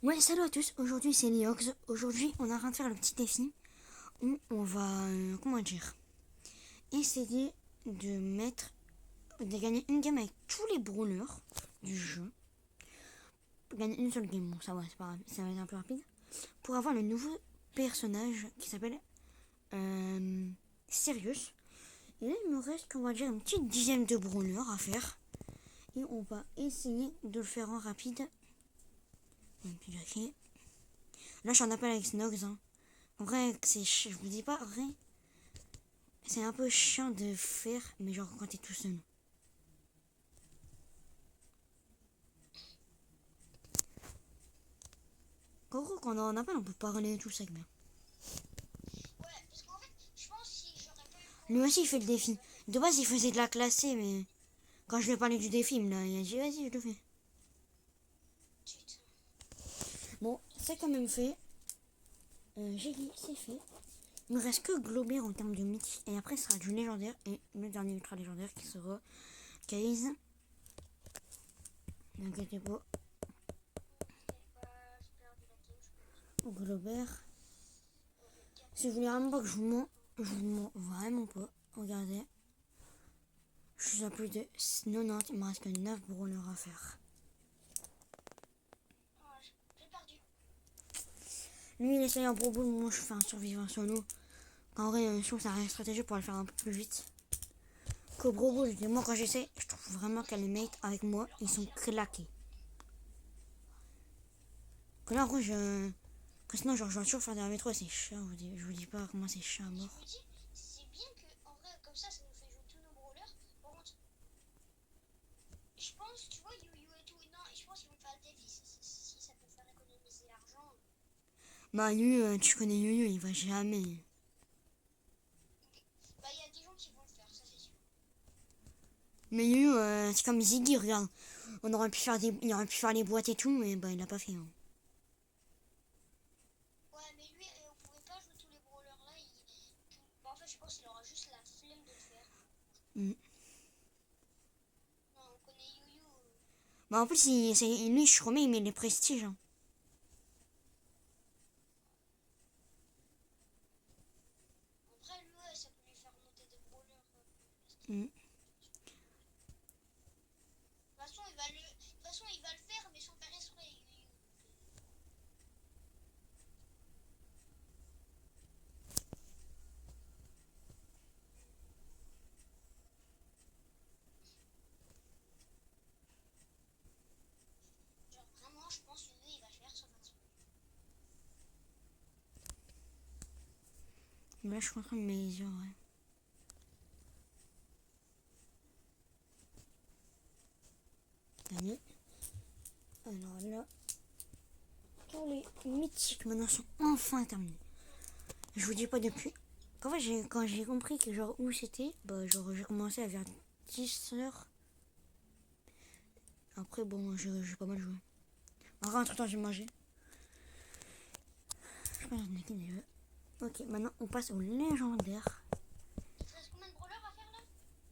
Ouais, salut à tous, aujourd'hui c'est Liox. Aujourd'hui on est en train de faire le petit défi où on va, comment dire, essayer de gagner une game avec tous les brawlers du jeu. Gagner une seule game, bon ça va, c'est pas grave, ça va être un peu rapide. Pour avoir le nouveau personnage qui s'appelle Sirius. Et là il me reste, on va dire, une petite dizaine de brawlers à faire. Et on va essayer de le faire en rapide. Et puis ok. Là je suis en appel avec Snogs, hein. En vrai, je vous dis pas, en vrai, c'est un peu chiant de faire, mais genre quand t'es tout seul. En gros, quand on est en appel, on peut parler tout ça, bien. Ouais, parce qu'en fait, je pense que si j'aurais pas eu le Lui code, aussi, il fait le défi. De base, il faisait de la classée, mais quand je lui ai parlé du défi, il a dit, vas-y, je le fais. putain. Bon, c'est quand même fait. J'ai dit, c'est fait. Il me reste que Glober en termes de mythique. Et après, ce sera du légendaire. Et le dernier ultra légendaire qui sera Case. N'inquiétez pas. T'inquiète pas, j'ai perdu la game, je pense. Glober. On fait 4 Si vous voulez vraiment pas que je vous mens vraiment pas. Regardez. Je suis à plus de 90, il me reste que 9 brawlers à faire. Oh, j'ai perdu. Lui, il essaye un propos, moi je fais un survivant solo. En vrai, je trouve que ça reste stratégie pour le faire un peu plus vite. Qu'au Bro Bull, moi quand j'essaie, je trouve vraiment que les mates avec moi, ils sont claqués. Que là, en gros, que sinon, genre, je dois toujours faire des métro, c'est chiant, je vous dis pas comment c'est chiant à Je mort. me dis, c'est bien que, en vrai, comme ça nous fait jouer tous nos brawlers. Par contre, je pense, tu vois, Yu-Yu et tout, non, et je pense qu'ils vont faire le défi si ça peut faire économiser l'argent. Bah, Yu, tu connais Yu, il va jamais. Bah, il y a des gens qui vont le faire, ça c'est sûr. Mais Yu, c'est comme Ziggy, regarde. Il aurait pu faire les boîtes et tout, mais bah, il l'a pas fait. Hein. Ouais, mais lui, on pouvait pas jouer tous les brawlers là. Bah, en fait, je pense qu'il aura juste la flemme de le faire. Mm. Non, on connaît Yu-Yu. Bah, en plus, lui, je remets, il met les prestiges. Hein. En vrai, lui, ouais, ça peut lui faire monter des brawlers. Mm. De toute façon, il va le faire, mais sans faire exprès. Genre, vraiment, je pense que lui, il va le faire sans faire exprès. Là, je suis en train de me dire, ouais. Gagné. Alors là, tous les mythiques maintenant sont enfin terminés. Je vous dis pas depuis. En fait, quand j'ai compris que genre où c'était, bah genre j'ai commencé à vers 10 heures. Après, bon, j'ai pas mal joué. Alors, entre temps, j'ai mangé. Je pense que j'en ai qu'une déjà. Ok, maintenant on passe au légendaire. Il te reste combien de brawlers à faire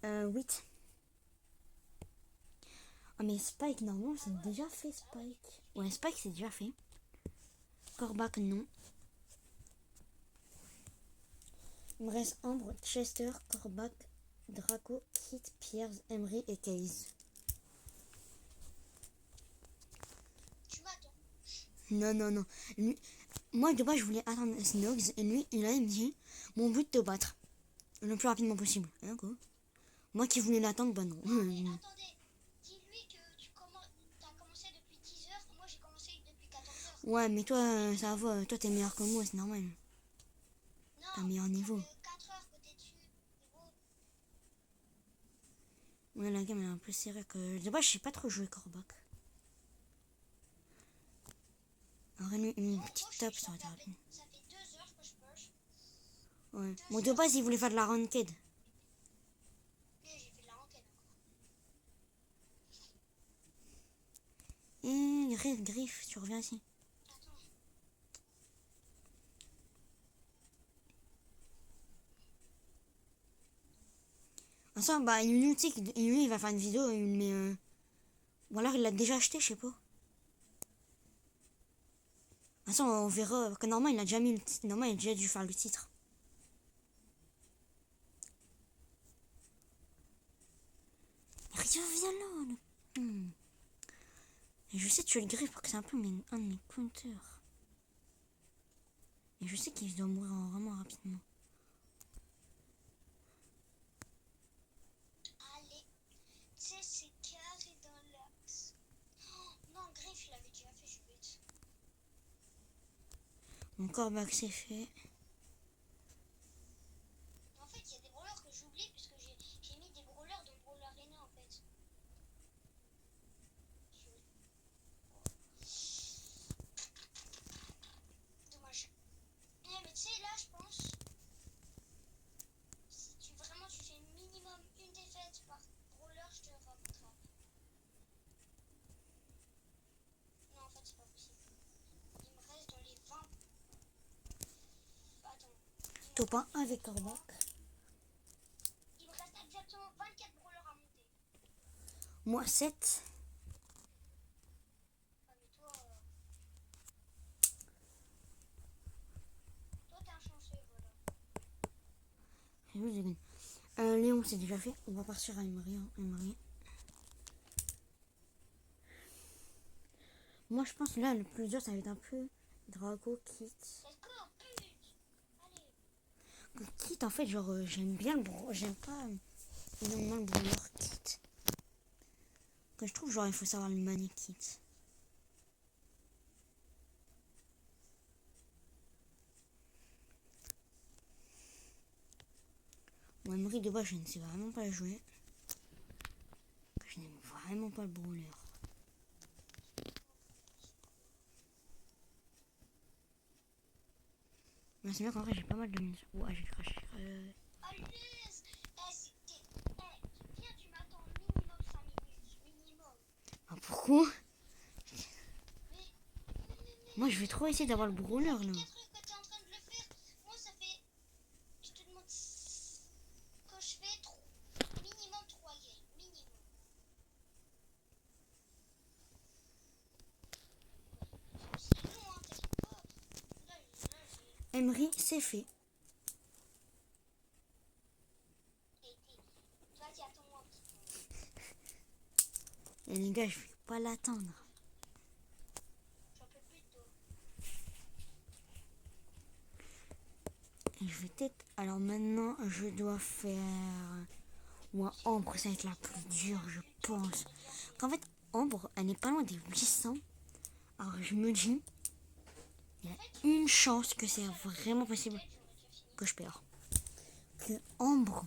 là? 8. Ah, mais Spike, normalement, Ah c'est ouais, déjà fait, ah ouais. Spike. Ouais, Spike, c'est déjà fait. Corbac, non. Il me reste Ambre, Chester, Corbac, Draco, Kit, Piers, Emery et Case. Tu vas, toi. Non, non, non. Lui, moi, de base, je voulais attendre Snogs et lui, il a dit mon but de te battre le plus rapidement possible. D'accord. Moi qui voulais l'attendre, bah non. Non, mais attendez. Dis-lui que t'as commencé depuis 10 heures. Moi, j'ai commencé depuis 14 heures. Ouais, mais toi, ça va. Toi, t'es meilleur que moi, c'est normal. T'as un Non, meilleur ça niveau. fait 4 heures que t'es dessus. C'est bon. Ouais, la game est un peu serrée que. De base, je sais pas trop jouer Corbac. Alors, une petite tape, ça aurait été rapide. Ça fait 2 heures que je push. Ouais. Bon, 2 de heures. base, il voulait faire de la ranked. Et j'ai fait de la enquête encore. Et Griff, tu reviens ici. Attends. Ah, bah, Yunu, tu sais, Yunu, il va faire une vidéo, mais. Ou alors, il l'a déjà acheté, je sais pas. façon, on verra que normalement, il a déjà mis normalement, il a déjà dû faire le titre. Reviens là. Et je sais que tu le griffes parce que c'est un peu un de mes counters. Et je sais qu'il doit mourir vraiment rapidement. Allez. Tu sais, c'est carré dans l'axe. Oh, non, griffe, il avait déjà fait, je suis bête. Mon corback c'est fait. En fait, il y a des brawlers que j'oublie parce que j'ai mis des brawlers dans Brawl Arena en fait. Dommage. Mais tu sais, là, je pense, si vraiment tu fais minimum une défaite par brawler, je te rattrape. Non, en fait, c'est pas possible. Il me reste dans les 20. Attends. Top 1 avec corback. Il me reste exactement 24 brawlers à monter. Moi 7. Ah, mais toi, t'es un chanceux, voilà. Léon c'est déjà fait. On va partir à Emery. Emery. Moi je pense que là le plus dur ça va être un peu Draco, Kit. Let's go, but. Allez. Kit en fait genre j'aime bien le bro. J'aime pas énormément le brawler Kit. Que je trouve genre il faut savoir le manier Kit. Moi Emery de base je ne sais vraiment pas le jouer. Je n'aime vraiment pas le brawler. Mais c'est bien qu'en vrai j'ai pas mal de munitions. Ouais j'ai craché. Allez. Viens, tu m'attends minimum 5 minutes. Minimum. Ah pourquoi? Mais, Moi je vais trop essayer d'avoir le brawler là. 4 heures que t'es en train de le faire. Moi, ça fait. Je te demande que je fais minimum 3 games. Minimum. C'est long, hein, t'inquiète pas. Là, j'ai. Emery c'est fait. Vas-y, attends-moi un petit peu. Et les gars je vais pas l'attendre. J'en peux plus de toi. Et je vais peut-être. Alors maintenant je dois faire. Ou un Ambre ça va être la plus dure je pense. Qu'en fait Ambre elle n'est pas loin des 800. Alors je me dis. Il y a une chance que c'est vraiment possible que je perds. Que Ambre.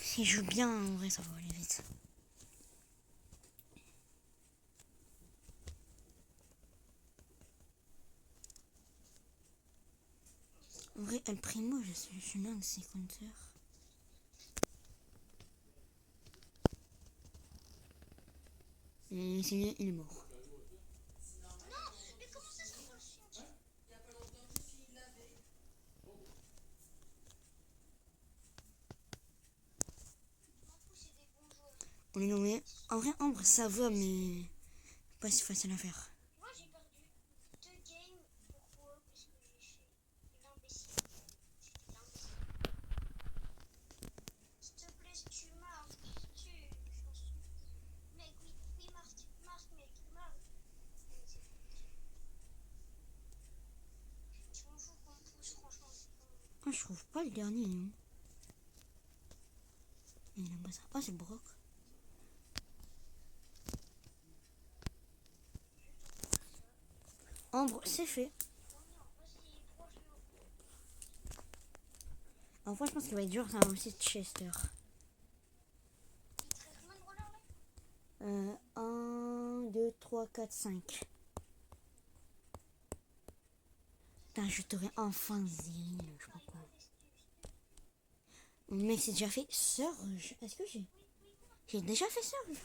Si je joue bien en vrai ça va aller vite. En vrai, El Primo, je suis l'un de ses compteurs. Et il est mort. Non, mais comment ça sera pas le son? Je m'en fous, c'est des bons joueurs. On est nommé. En vrai, Ambre, ça va, mais pas si facile à faire. Moi, j'ai perdu 2 games. Pourquoi? Parce que j'ai fait l'imbécile. J'étais l'imbécile. S'il te plaît, si tu marques, j'en supplie. Mec, oui, marque, mec, marque. Mais c'est bon. Je m'en fous qu'on me pousse, franchement. Ah, je trouve pas le dernier. Hein. Il aime pas ça. Ah, c'est Brock. Ambre, c'est fait. En vrai, je pense qu'il va être dur, ça va aussi Chester. Il te reste combien de rollers là? 1, 2, 3, 4, 5. Putain, je t'aurais enfin Zéline, je sais pas quoi. Mon mec, c'est déjà fait Surge. Est-ce que j'ai déjà fait Surge?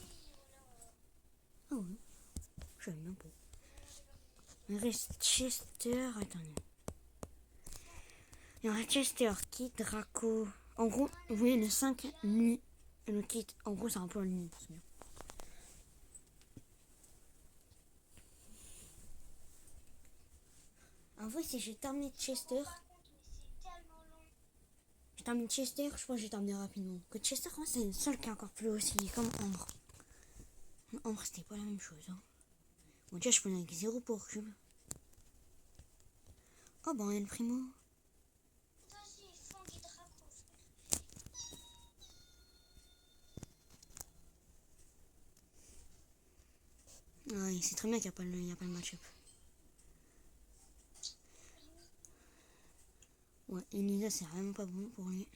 Ah oui. Je sais même pas. Il reste Chester. Attendez. Il y aura Chester, Kit, Draco. En gros, vous voyez le 5 nuit et le Kit. En gros, c'est un peu le nuit. C'est bien. En vrai, si j'ai terminé Chester, Par contre, mais c'est tellement long. j'ai terminé Chester, je pense que j'ai terminé rapidement. Que Chester, moi, c'est le seul qui est encore plus aussi, comme Ambre. Ambre, c'était pas la même chose. Hein. Bon, déjà, je prenais avec 0 pour cube. Oh, ben, El Primo. Vas-y, Fangy Draco. Ouais, c'est très bien qu'il n'y a pas le match-up. Ouais, Elisa, c'est vraiment pas bon pour lui.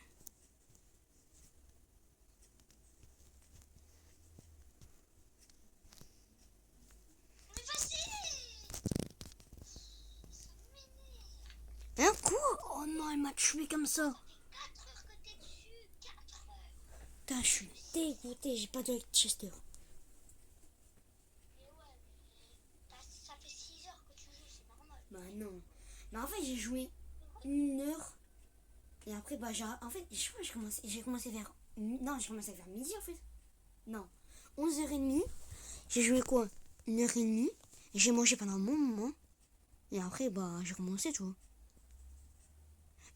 Mais vas-y! Ça m'énerve. Un coup. Oh non, elle m'a tué comme ça. Ça fait 4 heures que t'es dessus. 4 heures. Putain, je suis dégoûté, j'ai pas de Chester. Mais ouais, mais ça fait 6 heures que tu joues, c'est normal. Bah non. Mais en fait, j'ai joué 1 heure. Et après, bah, en fait, je crois que j'ai commencé vers. Non, j'ai commencé vers midi en fait. Non. 11h30. J'ai joué quoi 1h30. Et j'ai mangé pendant un bon moment. Et après, bah, j'ai commencé tout.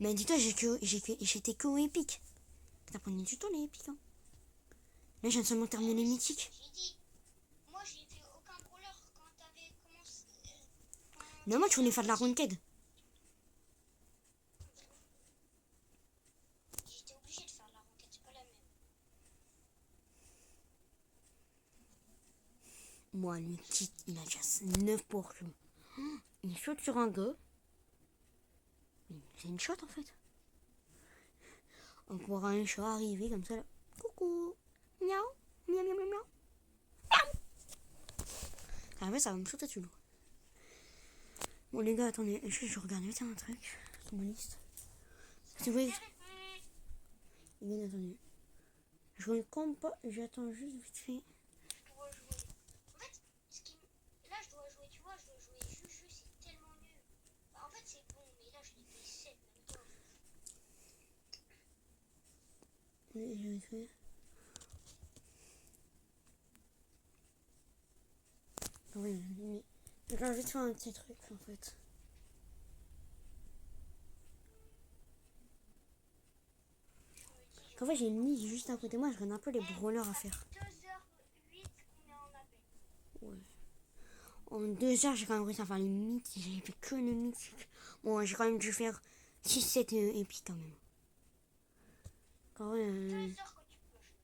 Mais dis-toi, j'étais que au épique. Ça prenait du temps les épiques. Hein. Là, j'ai seulement terminé les mythiques. J'ai dit, moi j'ai fait aucun brawler quand t'avais commencé. Non, moi, tu voulais faire de la ranked. J'étais obligée de faire la ranked, c'est pas la même. Moi, le kit, il a déjà 9 pour cube. Il saute sur un gars. C'est une shot en fait. On pourra un chat arriver comme ça là. Coucou. Miaou. Miaou miaou miaou miaou. Ah ouais, ça va me sauter dessus. Bon les gars, attendez, je regarde vite un truc sur ma liste. Si vous voyez. Attendez. Je ne compte pas, j'attends juste vite fait. Je dois jouer. En fait, là je dois jouer, tu vois, je dois jouer Juju, c'est tellement nul. Bah, en fait c'est bon, mais là je l'ai payé 7 même pas. Oui, je vais faire. Oui, mais je vais vite faire un petit truc en fait. En fait, j'ai une liste juste à côté de moi, je regarde un peu les brawlers à faire. 2h08 qu'on est en appel. Ouais. En 2 heures, j'ai quand même réussi à faire les mythes. J'ai fait que les mythiques. Bon, j'ai quand même dû faire 6-7 épiques quand même. Quand même. 2 heures que tu peux jouer.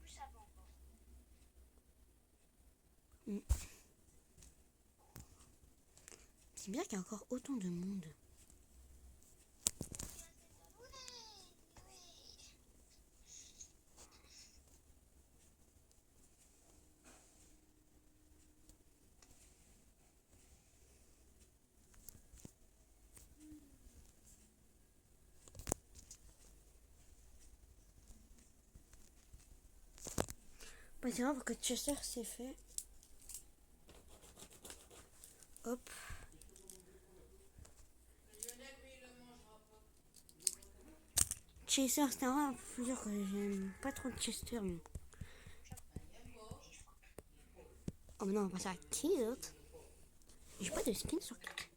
Plus avant encore. C'est bien qu'il y a encore autant de monde. Oui, oui. Bah, c'est grave que Chester c'est fait. Hop. Chester, c'était un faut dire que j'aime pas trop Chester. Mais... Oh, mais non, on va passer à Kit. J'ai pas de skin sur Kit.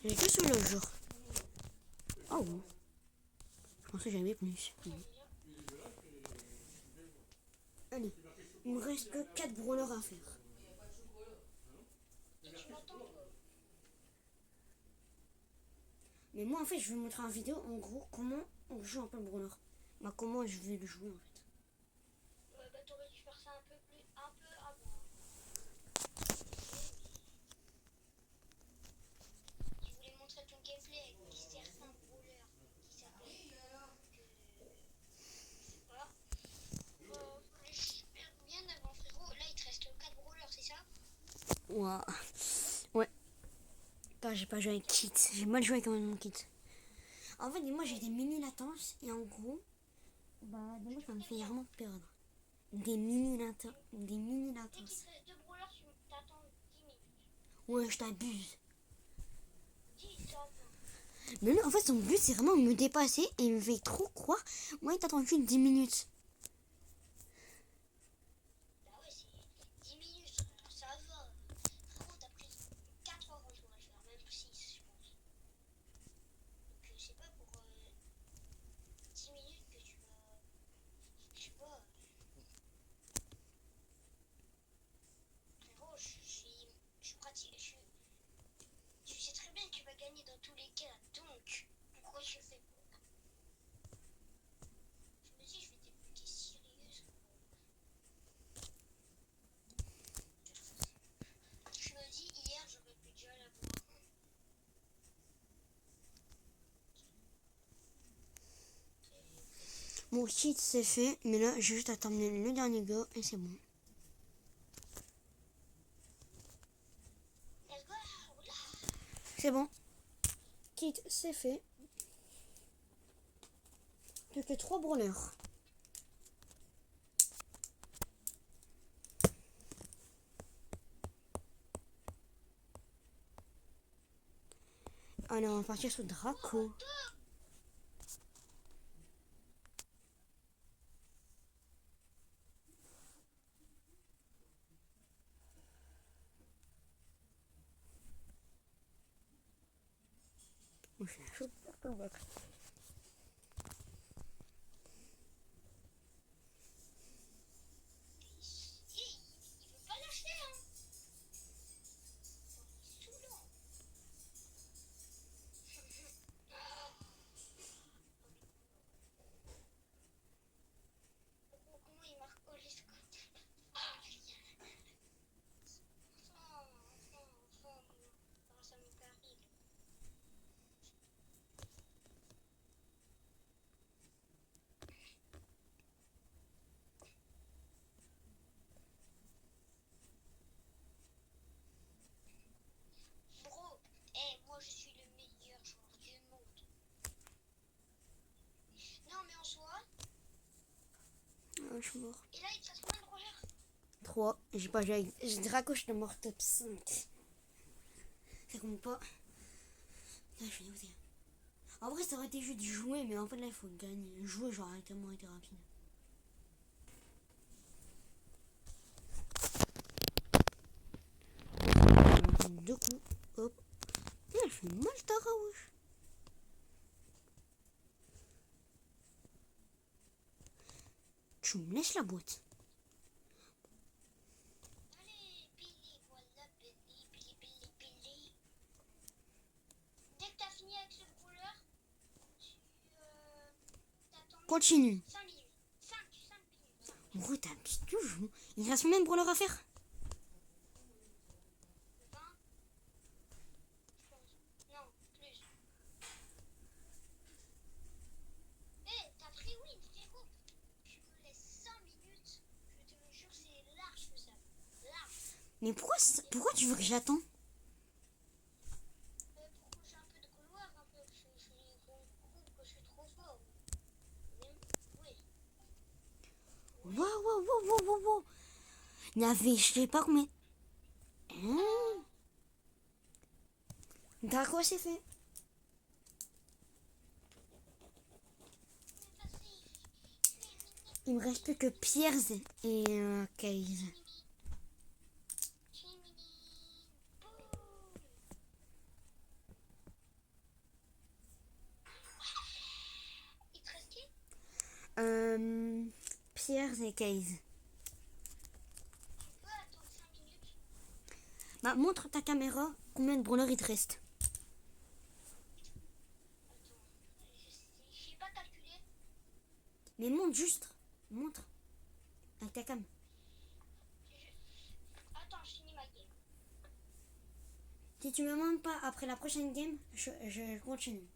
J'ai que sur le jour. Oh, bon. Je pensais que j'avais plus. Allez, il me reste que 4 brawlers à faire. Et tu m'entends toi? Mais moi, en fait, je vais montrer en vidéo, en gros, comment on joue un peu le brawler. Bah, comment je vais le jouer, en fait. Ouais, bah t'aurais dû faire ça un peu avant. Je voulais montrer ton gameplay avec certains brawlers qui s'appellent. Je sais pas. Les super bien avant, frérot. Là, il te reste 4 brawlers, c'est ça? Ouah. Ouais. Putain, j'ai pas joué avec Kit. J'ai mal joué avec mon Kit. En fait, moi, j'ai des mini latences. Et en gros, bah, moi, ça me fait vraiment perdre. Des mini latences. Des mini Dès qu'il latences. te reste 2 brawlers, tu t'attends 10 minutes. Ouais, je t'abuse. 10, ça va. Mais lui, en fait, son but, c'est vraiment de me dépasser. Et il me fait trop croire. Moi, il t'attend juste 10 minutes. Bah ouais, c'est 10 minutes, ça va. Frérot, t'as pris 4 heures en jouant à le faire, même 6, je pense. Mon kit c'est fait, mais là j'ai juste à terminer le dernier gars et c'est bon. Let's go. Là. C'est bon. Kit c'est fait. Plus que 3 brawlers. Allez, on va partir sur Draco. Oh, je suis chaud pour le battre. Il veut pas lâcher, hein. Il est saoulant. Comment il marque au risque? Ça me carille. Bro, moi je suis le meilleur joueur du monde. Non, mais en soi. Ah, je suis mort. Et là, il te reste combien de brawlers? 3. J'ai pas joué avec Draco, je suis mort top 5. Ça compte pas. Là, je vais noter. En vrai, ça aurait été juste jouer, mais en fait, là, il faut gagner. Jouer, j'aurais tellement été rapide. Deux coups. Hop. Et elle fait mal ta rouge. Tu me laisses la boîte. Allez, Billy, voilà, Billy, Billy, Billy, Billy. Dès que t'as fini avec ce brawler, tu t'attends Continue. 5 minutes. 5 minutes. En gros, t'as un petit jeu. Il reste combien de brawlers à faire? 20, je pense. Non, plus. T'as pris win, frérot. Tu me laisses 5 minutes. Je te le jure, c'est large que ça. Large. Mais pourquoi tu veux que j'attends? Pour que j'ai un peu de couloir, un peu. Qu'on prouve que je suis trop fort. Oui. Wow. Il y avait, je sais pas combien. Hein? Draco, c'est fait. Il me reste plus que Pierce et Case. Il te reste qui? Pierce et Case. Tu peux attendre 5 minutes? Bah, montre ta caméra combien de brawlers il te reste. Attends. Je sais pas calculer. Mais montre juste. Montre. Avec ta cam. Attends, je finis ma game. Si tu me montres pas après la prochaine game, je continue.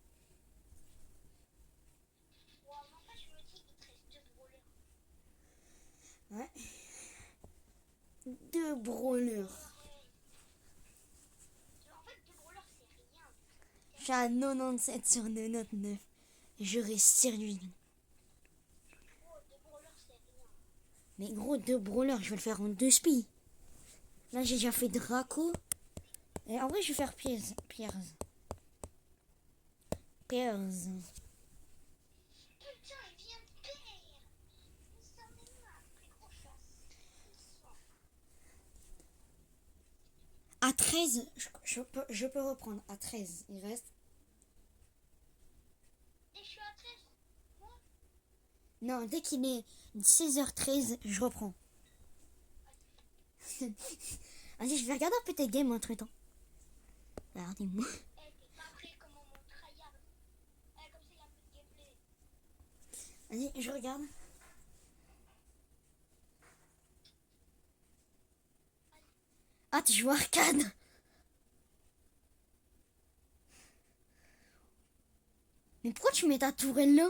Ouais, mais en fait, je me dis qu'il te reste 2 brawlers. Ouais. 2 brawlers. En fait, 2 brawlers, c'est rien. Je suis à 97 sur 99. Je reste sérieux. Gros, 2 brawlers, c'est rien. Mais gros, 2 brawlers, je vais le faire en 2 spies. Là, j'ai déjà fait Draco. Et en vrai, je vais faire Pierce. Putain, il vient de perdre. Ça m'énerve, frérot, chasse. À 13, je peux reprendre. À 13, il reste. Et je suis à 13. Moi, Non, dès qu'il est 16h13, je reprends. Vas-y, je vais regarder un peu tes games entre temps. Regardez-moi. t'es pas prêt comment mon tryhard. Comme ça, il y a un peu de gameplay. Vas-y, je regarde. Ah, tu joues arcade. Mais pourquoi tu mets ta tourelle là?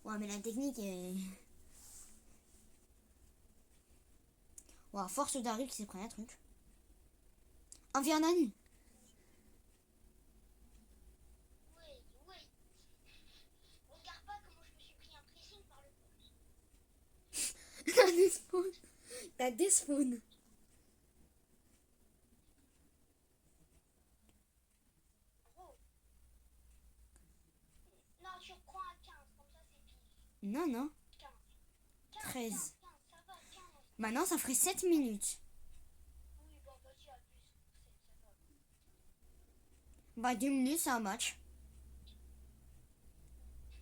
Ouais, mais la technique est... Ouais, force d'Ariel qui s'est pris un truc. Un Viernani. Oui, oui. Regarde pas comment je me suis pris un pressing par le pouce. T'as despawn. T'as despawn. Gros. Non, tu reprends à 15, comme ça c'est pile. Non, non. 15. 13. 15, ça va, 15. Maintenant, ça ferait 7 minutes. Oui, bon, vas-y, abuse. Ça va. Bah, 2 minutes, c'est un match.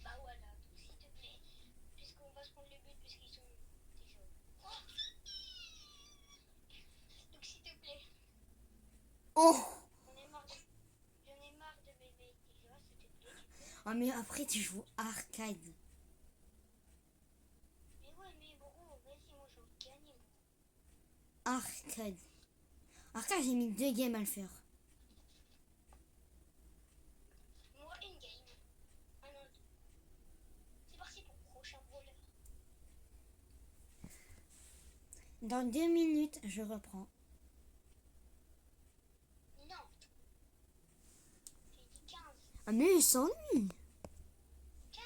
Bah voilà, donc s'il te plaît, puisqu'on va se prendre les buts, puisqu'ils sont déjà. Donc s'il te plaît, Oh. j'en ai marre de mes mails déjà, s'il te plaît, tu peux. Ah, mais après, tu joues arcade. Mais ouais, mais gros, vas-y, moi j'ai envie de gagner. Arcade. Arcade, j'ai mis 2 games à le faire. Moi, une game. Un autre. C'est parti pour le prochain brawler. Dans 2 minutes, je reprends. Non. J'ai dit 15. Ah, mais il s'ennuie. 4.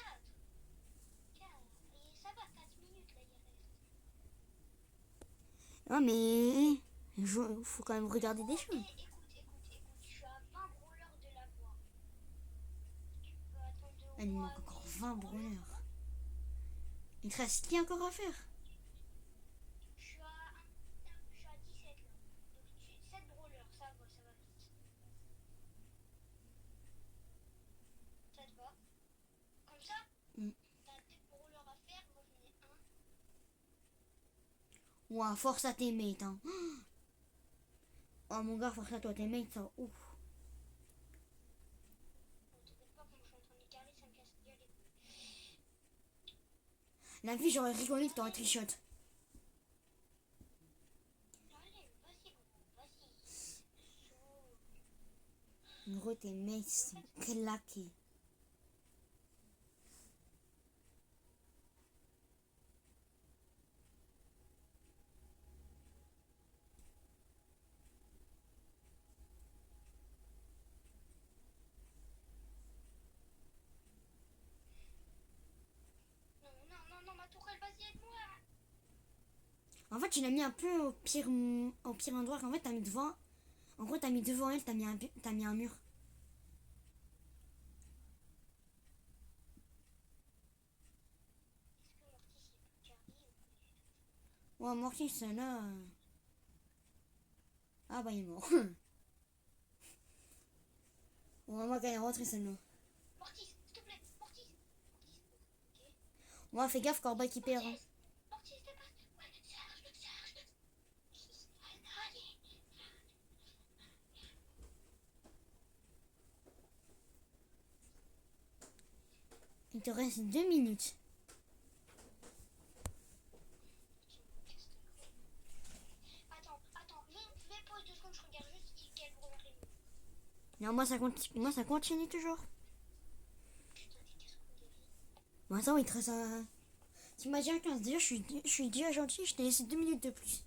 4. Et ça va, 4 minutes là, il reste. Ah, mais... Faut quand même regarder des Et choses. écoute, je suis à 20 brawlers de l'avoir. Tu peux attendre Il au me moins manque encore 10 20 brawlers. brawlers. Il te reste qui encore à faire? Je suis à 17 là. Donc 7 brawlers, ça va vite. Ça te va? Comme ça, Mm. t'as 2 brawlers à faire, moi j'en ai un. Ouah, force à tes mates, hein. Oh mon gars, force à toi, tes mates, ça ouf. Ne t'inquiète pas, comme je suis en train de carrer, ça me casse bien les couilles. La vie, j'aurais rigolé que t'aurais trichot. Allez, vas-y gros, vas-y. Chaud. Gros, tes mates sont claqués. Non, ma tourelle, vas-y, aide-moi. En fait, tu l'as mis un peu au pire endroit. En fait, t'as mis devant. En gros, t'as mis devant elle, t'as mis un mur. Est-ce que Mortis il est plus carré ou Ouais, Morty, c'est là. Ah bah, il est mort. Ouais, moi, quand il est rentré, c'est là. Mortis, s'il te plaît, Mortis. Ok. Ouais, fais gaffe, Corbeil qui perd. Hein. Mortis, t'es pas. Ouais, Serge. Allez. Il te reste 2 minutes. Attends, mets pause 2 secondes, je regarde juste quel brawler est mieux. Non, moi, ça continue toujours. Putain, t'es casse-couille de vie. Bon, attends, il te reste un. Tu m'as dit à 15. Déjà, je suis déjà gentil, je t'ai laissé 2 minutes de plus.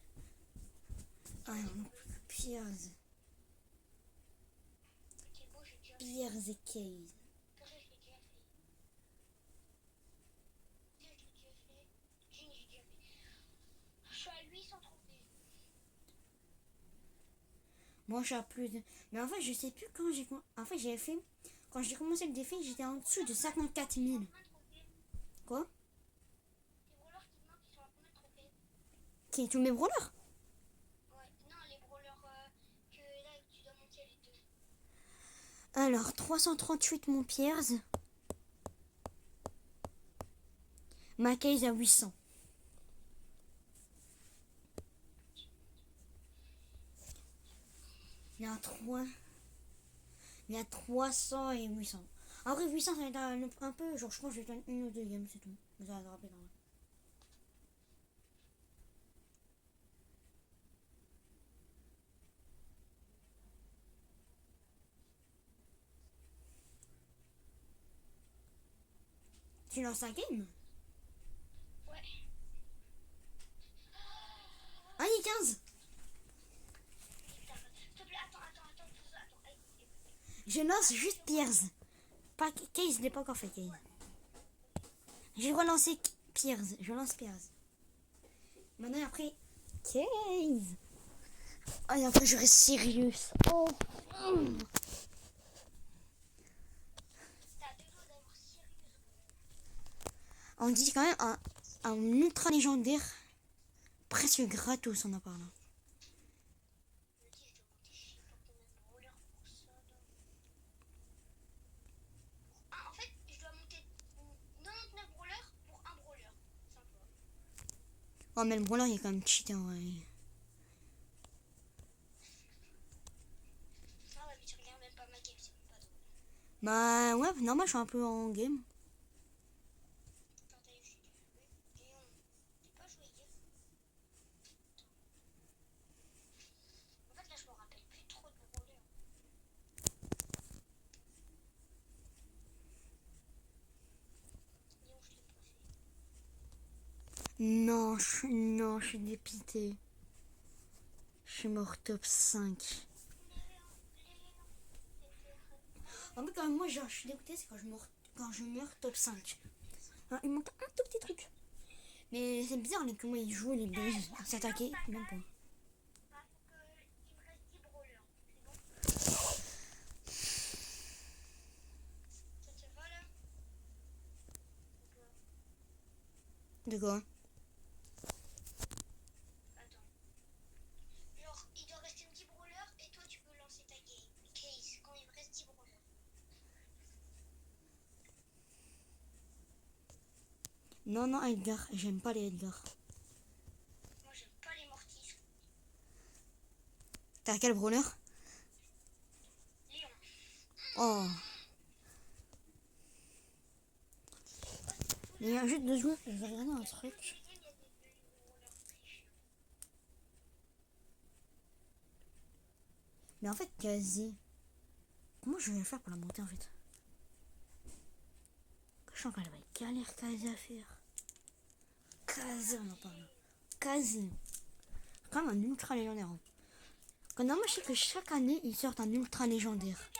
Ah, non, pire. C'est beau, j'ai déjà fait. Pire the case. Comme ça, je l'ai déjà fait. Là, je l'ai déjà fait. J'ai déjà fait. Je suis à 800 trophées. Moi, je suis à plus de. Mais en fait, je sais plus quand j'ai. En fait, j'avais fait. Quand j'ai commencé le défi, j'étais en dessous de 54 000. Quoi? Les brawlers qui te manquent, ils sont à combien de trophées? Qui? Tous mes brawlers? Ouais, non, les brawlers que là, tu dois monter les deux. Alors, 338 mon Piers. Ma case à 800. Il y a 3. Il y a 300 et 800. En vrai, 800, ça va être un peu. Genre, je pense que je vais faire une ou deux games, c'est tout. Mais ça va être rapide. Hein. Tu lances un game? Je lance juste Piers. Pas Case, je l'ai pas encore fait Case. J'ai relancé Piers. Je lance Piers. Maintenant après Case. Ah et après je reste sérieux. Oh. On dit quand même un ultra légendaire. Presque gratos en en parlant. En fait, je dois monter 99 brawlers pour un brawler. Sympa. Oh mais le brawler il est quand même cheaté en vrai. Ah ouais, mais tu regardes même pas ma game, c'est même pas drôle. Bah ouais, normal je suis un peu en game. Quand t'as eu j'ai dû jouer. Léon, t'es pas joué hier. En fait, là, je me rappelle plus trop de brawlers. Léon, je l'ai pas fait. Non, je suis dépité. Je suis mort top 5. En fait, quand même, moi, genre, je suis dégoûté, c'est quand je meurs top 5. Alors, il manque un tout petit truc. Mais c'est bizarre les, comment ils jouent les buzz à s'attaquer. Même pas. Ah, faut que il me reste 10 brawlers. C'est bon? Ça te va là? Ou pas? De quoi? Attends. Genre, il doit rester 10 brawlers et toi tu peux lancer ta game. Case, quand il me reste 10 brawlers. Non, Edgar. J'aime pas les Edgar. Moi j'aime pas les mortis. T'as quel brawler? Léon. Oh. Il y a juste 2 secondes, je vais regarder un truc. Mais en fait, quasi. Comment je vais faire pour la monter en fait? Je sens qu'elle va être galère quasi à faire. Quasi, on en parle. Quasi. Quand même un ultra légendaire. Hein. Quand normalement, je sais que chaque année, ils sortent un ultra légendaire.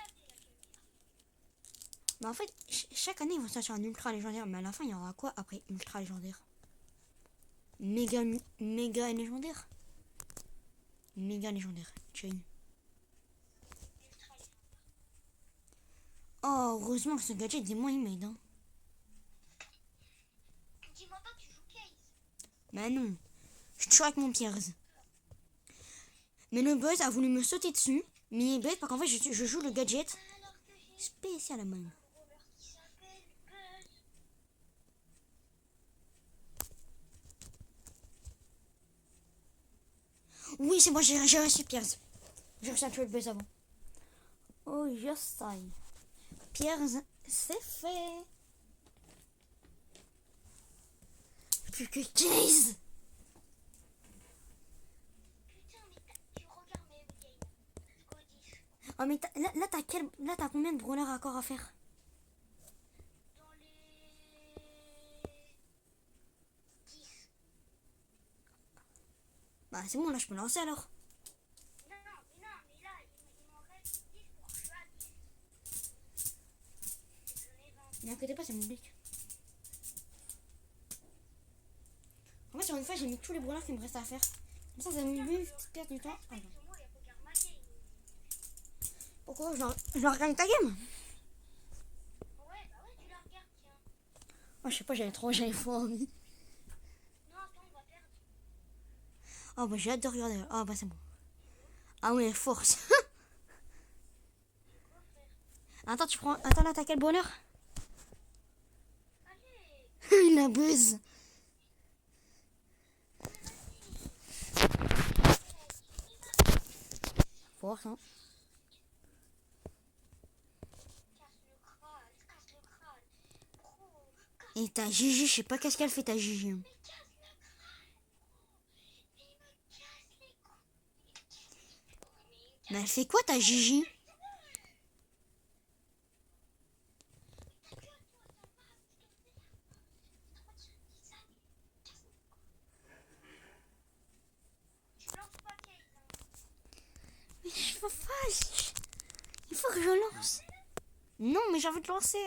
Mais en fait, chaque année, ils vont sortir un ultra légendaire. Mais à la fin, il y aura quoi après ultra légendaire? Méga légendaire? Méga légendaire. Chain. Oh, heureusement que ce gadget, dis-moi, il m'aide. Hein. Dis-moi pas que tu joues Case. Mais non. Je suis toujours avec mon Piers. Mais le buzz a voulu me sauter dessus. Mais il est bête parce qu'en fait, je joue le gadget Alors que j'ai spécial à main. un brawler qui s'appelle Buzz. Oui, c'est moi, j'ai réussi Piers. J'ai réussi à tuer le buzz avant. Oh, yes, I. Piers, c'est fait. Plus que 15. Putain, mais tu regardes mes games. Jusqu'au 10. Oh, mais là, t'as combien de brawlers encore à faire? Dans les 10. Bah, c'est bon, là, je peux lancer alors. Non, mais là, il m'en reste 10 pour que je sois à 10. J'en ai 20. Mais inquiétez pas, c'est mon blick. En fait, sur une fois, j'ai mis tous les brawlers qu'il me reste à faire. Comme ça me fait perdre du temps. Ah, non. Moi, il regarde ma game. Pourquoi je dois regarder ta game? Ouais, bah ouais, tu la regardes, tiens. Oh, je sais pas, j'avais trop envie. Non, attends, on va perdre. Oh, bah, j'ai hâte de regarder. Ah, bah, c'est bon. Ah, ouais, force. Quoi faire? Attends, Attends, là, t'as quel brawler? Allez. Il a buzz. Force, hein. Casse le crâne, casse le crâne. Gros, casse, Et ta Gigi, je sais pas qu'est-ce qu'elle fait, ta Gigi. mais casse le crâne, gros. Il me casse les couilles. Mais elle fait quoi, ta Gigi? Je lance pas Case, hein. Mais je veux pas. Il faut que je lance. Non, mais j'ai envie de lancer.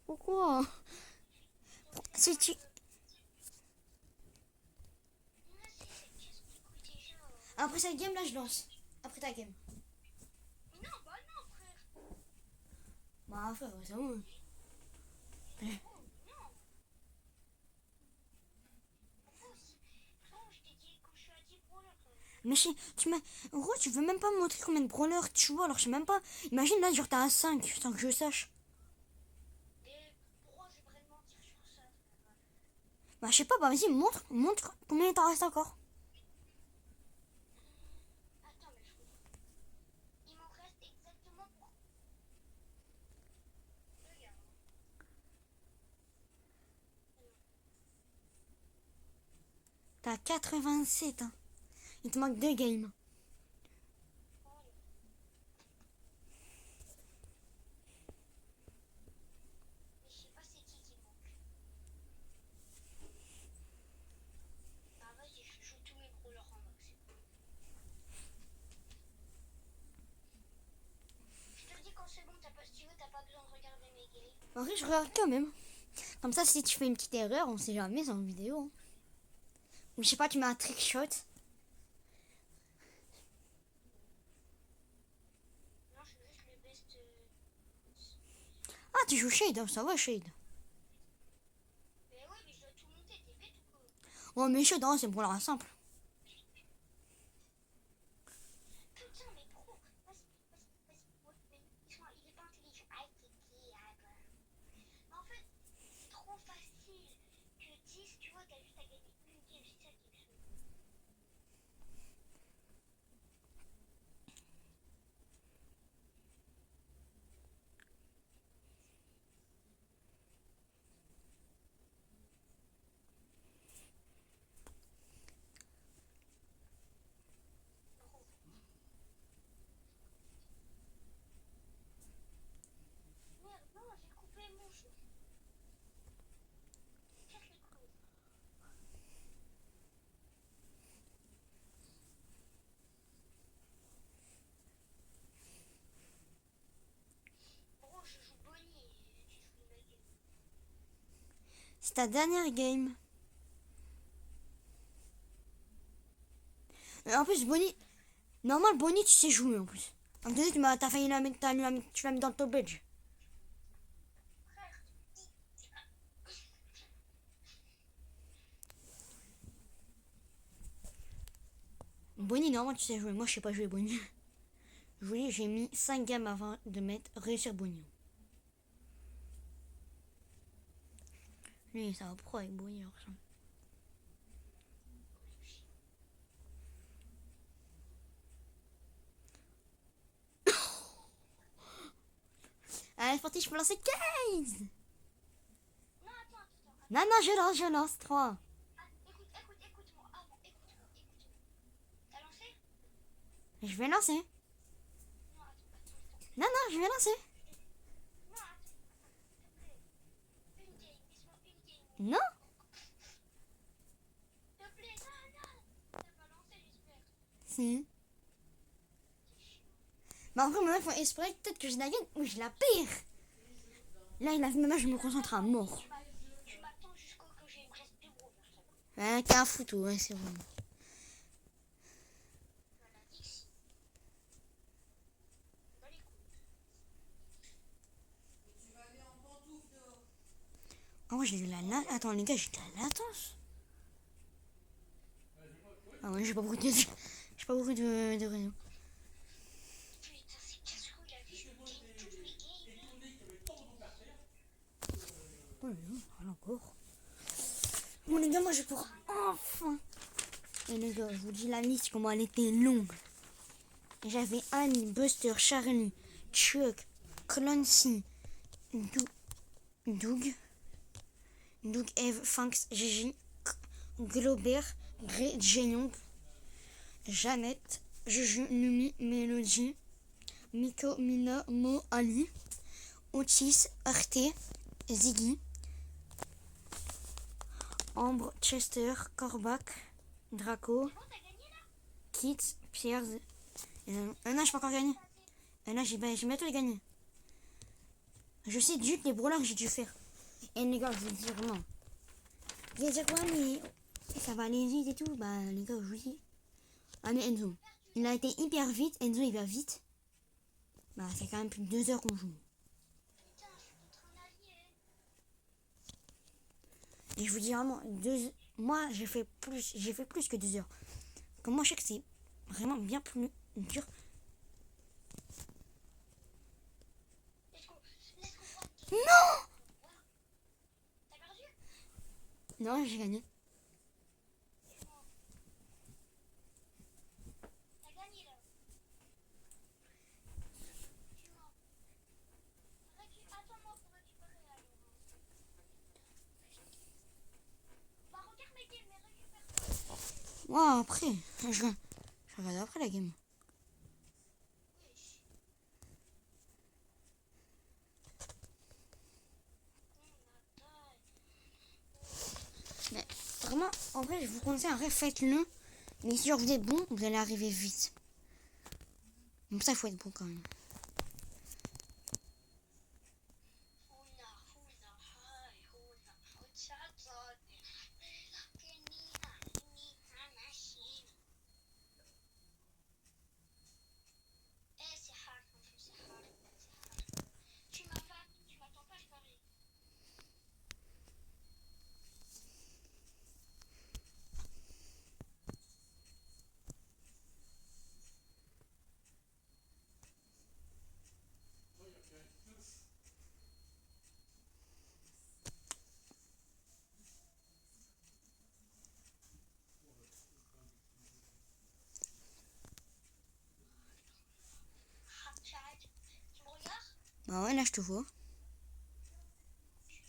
Pourquoi? Si tu... Après cette game là, je lance. Après ta game. Mais non, bah non, frère. Bah frère, c'est bon. Oh, non. Frère, je t'ai dit quand je suis à 10 brawlers. Mais tu m'as... En gros, tu veux même pas me montrer combien de brawlers tu vois, alors je sais même pas. Imagine là, genre t'as à 5, sans que je sache. Et pourquoi je devrais mentir sur ça, frère? Bah je sais pas, bah vas-y, montre combien il t'en reste encore. Attends, mais il m'en reste exactement pour... Regarde. T'as 87, hein. Il te manque 2 games. Mais je sais pas c'est qui manque. Bah vas-y, je joue tous mes brawlers en max. Je te dis quand c'est bon, si tu veux, t'as pas besoin de regarder mes games. En vrai, je regarde quand même. Comme ça, si tu fais une petite erreur, on sait jamais, c'est en vidéo. Hein. Ou je sais pas, tu mets un trick shot. Non, je fais juste le best. Ah, tu joues Shade, hein, ça va, Shade. Mais ouais, mais je dois tout monter, t'es bête ou quoi? Oh, mais Shade, hein, c'est pour la simple. Putain, mais pro, vas-y. Ouais, mais il est pas intelligent. Ah, c'est qui, ah, bah. Mais en fait, c'est trop facile que 10, tu vois, t'as juste à gagner une game, c'est ça qui me saoule. Pro. Merde, non, j'ai coupé mon chou. Casse les couilles. Bro, je joue Bonnie et tu joues ma game. C'est ta dernière game. En plus, Bonnie... Normal, Bonnie, tu sais jouer en plus. En plus, t'as failli tu l'as mis dans le top edge. Frère, Bonnie, normal, tu sais jouer. Moi, je sais pas jouer Bonnie. J'ai mis 5 games avant de réussir Bonnie. Lui, ça va pro avec Bonnie, alors ça. Allez, Sporty, je peux lancer 15. non, attends. Non, non, je lance 3. Ah, écoute-moi. Ah, bon, écoute-moi. T'as lancé? Je vais lancer. Non, attends. Non, non, je vais lancer. Non, attends, s'il te plaît. Une game, laisse-moi une game. Non. S'il te plaît, non. T'as pas lancé, j'espère. Si. C'est chiant. Mais après, maintenant, il faut espérer peut-être que je la gagne ou je la perds. Là, maintenant, je me concentre à mort. Tu m'attends jusqu'au que j'ai presque 2 brawlers, ça va. Ouais, t'es un foutu, ouais, c'est bon. Voilà, Dix. Dans les couilles. Ah, moi, j'ai de la latence. Attends, les gars, j'ai de la latence. Ah ouais, j'ai pas beaucoup de réseau. Putain, c'est casse-couille la vie, je gagne toutes mes games. Oh non, rien encore. Bon, les gars, moi, je pourrais enfin. Et les gars, je vous dis la liste, comment elle était longue. J'avais Annie, Buster, Charlie, Chuck, Clancy, Doug, Eve, Fanx, Gigi, Glober, Grey, Jeyong, Jeannette, Juju, Numi, Melody, Miko, Mina, Mo, Ali, Otis, Arte, Ziggy, Ambre, Chester, Korvac, Draco, Bon, t'as gagné là? Kit, Pierre. Non, je peux encore gagner. Là, j'ai bientôt gagné. Je sais juste les brawlers que j'ai dû faire. Et les gars, je vais dire non. Je vais dire quoi, mais ça va aller vite et tout. Bah, les gars, je vous dis. Ah, mais Enzo. Il a été hyper vite. Enzo, il va vite. Bah, c'est quand même plus de 2 heures qu'on joue. Putain, je suis contre un allié. Et je vous dis vraiment, moi, j'ai fait plus que 2 heures. Comme moi, je sais que c'est vraiment bien plus dur. Non! T'as perdu? Non, j'ai gagné. T'as gagné là. Attends-moi pour récupérer la Bah regarde mes games, mais récupère. Wow, après, je regarde après la game. Wesh. Mais vraiment, en vrai, je vous conseille, en vrai, faites-le. Mais si genre vous êtes bon, vous allez arriver vite. Donc ça, il faut être bon quand même. Tu m'attends pas, je parie. Tu me regardes? Bah ouais, là, je te vois.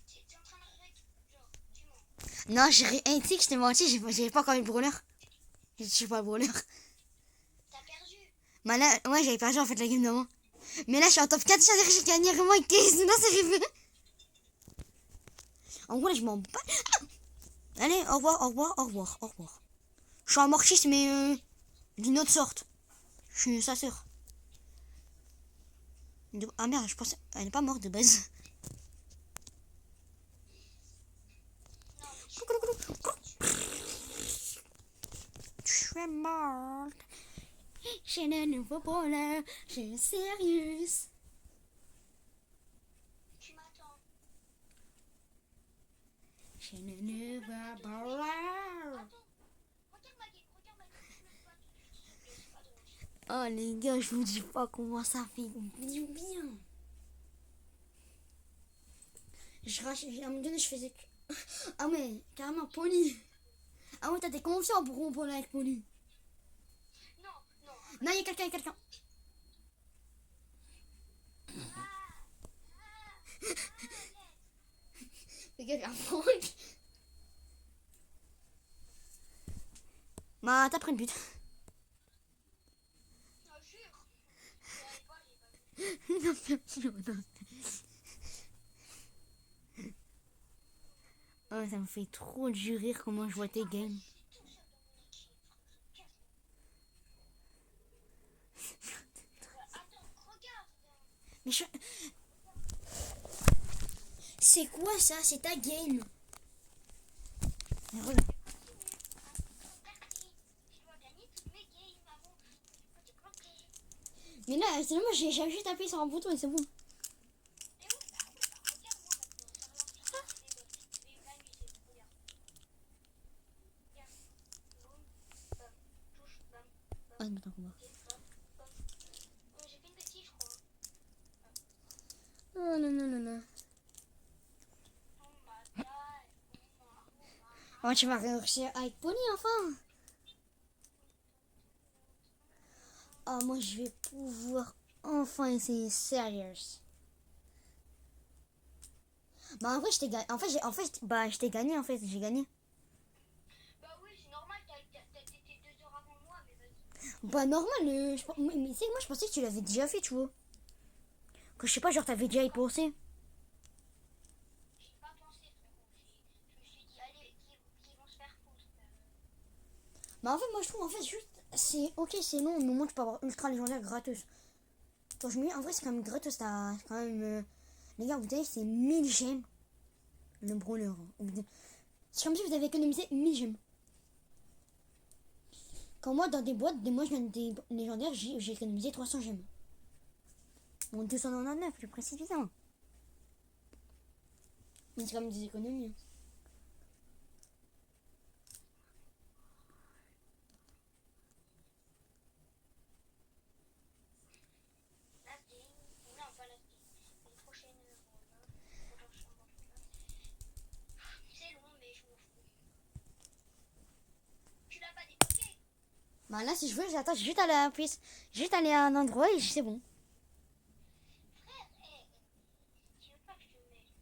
T'es en train de genre, dis-moi. Non, tu sais que je t'ai menti, j'ai pas encore eu le brawler. Je suis pas le brawler. T'as perdu. Bah là, ouais, j'avais perdu en fait la game d'avant. Mais là, je suis en top 4, j'ai gagné vraiment avec 15. Non, c'est arrivé. En gros, là, je m'en bats. Ah, allez, au revoir, au revoir, au revoir, au revoir. Je suis un morchiste, mais d'une autre sorte. Je suis sa sœur. Ah merde, je pensais. Elle n'est pas morte de base. Non, mais Je suis morte. J'ai le nouveau brawler. J'ai Sirius. tu m'attends. J'ai le nouveau brawler. Attends. Regarde ma game, regarde ma game. Je me bats tout de suite, s'il te plaît, c'est pas drôle. Oh les gars, je vous dis pas comment ça fait du bien. À un moment donné, je faisais. Ah ouais, carrément, Pony. Ah ouais, t'as des confiants pour rompre avec Pony. Non, non. Non, il y a quelqu'un, il y a quelqu'un. Il y a quelqu'un. Bah, t'as pris le but. Non, jure. J'avais pas, j'ai pas vu. Non, bien sûr, non. Oh, ça me fait trop du rire comment je vois tes games. C'est tout seul dans mon équipe, frère. Attends, regarde. Mais je... C'est quoi ça? C'est ta game. Mais regarde. Je dois gagner toutes mes games avant de te bloquer. Mais là, c'est moi, j'ai juste appuyé sur un bouton et c'est bon. Et où? Bah oui, bah regarde-moi maintenant. Ça relance les boss. Je vais m'amuser. Regarde. Regarde. Boum. Bam. Touche. Bam. Ah, Bam. attends, combat. Ok, bam. Bam. J'ai fait une bêtise, je crois. Oh non, non, non, non. Oh my god. Oh, tu vas réussir avec Pony enfin. Oh, moi, je vais pouvoir enfin essayer Serious. Bah, en vrai, je t'ai gagné. Bah, je t'ai gagné, en fait. J'ai gagné. Bah oui, c'est normal, t'étais 2 heures avant moi, mais vas-y. Bah, normal. Mais tu sais, moi, je pensais que tu l'avais déjà fait, tu vois. Que je sais pas, genre, t'avais déjà y pensé. J'ai pas pensé, frérot. Je me suis dit, allez, qui vont se faire foutre. Bah, en fait, moi, je trouve, en fait, juste. C'est ok, c'est long, mais au moins tu peux avoir ultra légendaire gratos. Quand je me dis, en vrai, c'est quand même gratos, t'as quand même. Les gars, vous savez, c'est 1000 gemmes. Le brawler. C'est comme si vous avez économisé 1000 gemmes. Quand moi, dans des boîtes, des mois, je viens des légendaires, j'ai économisé 300 gemmes. Bon, 299, je précise bien. Mais c'est quand même des économies. Hein. Last game. Non, pas last game. Une prochaine. C'est long, mais je m'en fous. Tu l'as pas débloqué? Bah là, si je veux, j'attends, j'ai juste aller à la piste. Juste aller à un endroit et c'est bon. Frère, tu veux pas que je te mette?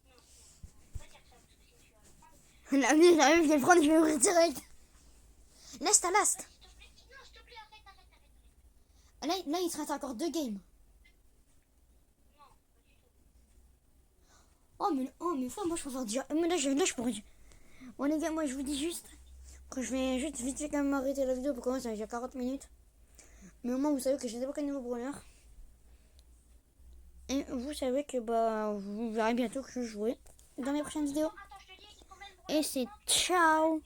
Non, faut pas dire ça parce que sinon tu vas le prendre. Je vais le prendre, je vais ouvrir direct. Laisse ta last. S'il te plaît, non, s'il te plaît, arrête. Là, il te reste encore 2 games. Non, pas du tout. Oh, mais enfin, moi, je préfère dire. Mais là, je pourrais dire. Bon, les gars, moi, je vous dis juste que je vais juste vite fait quand même arrêter la vidéo pour commencer, ça fait déjà 40 minutes. Mais au moins, vous savez que j'ai débloqué un nouveau brawler. Et vous savez que bah vous verrez bientôt que je jouerai dans mes prochaines vidéos. Attends, je te dis combien de bronzes. Et c'est ciao.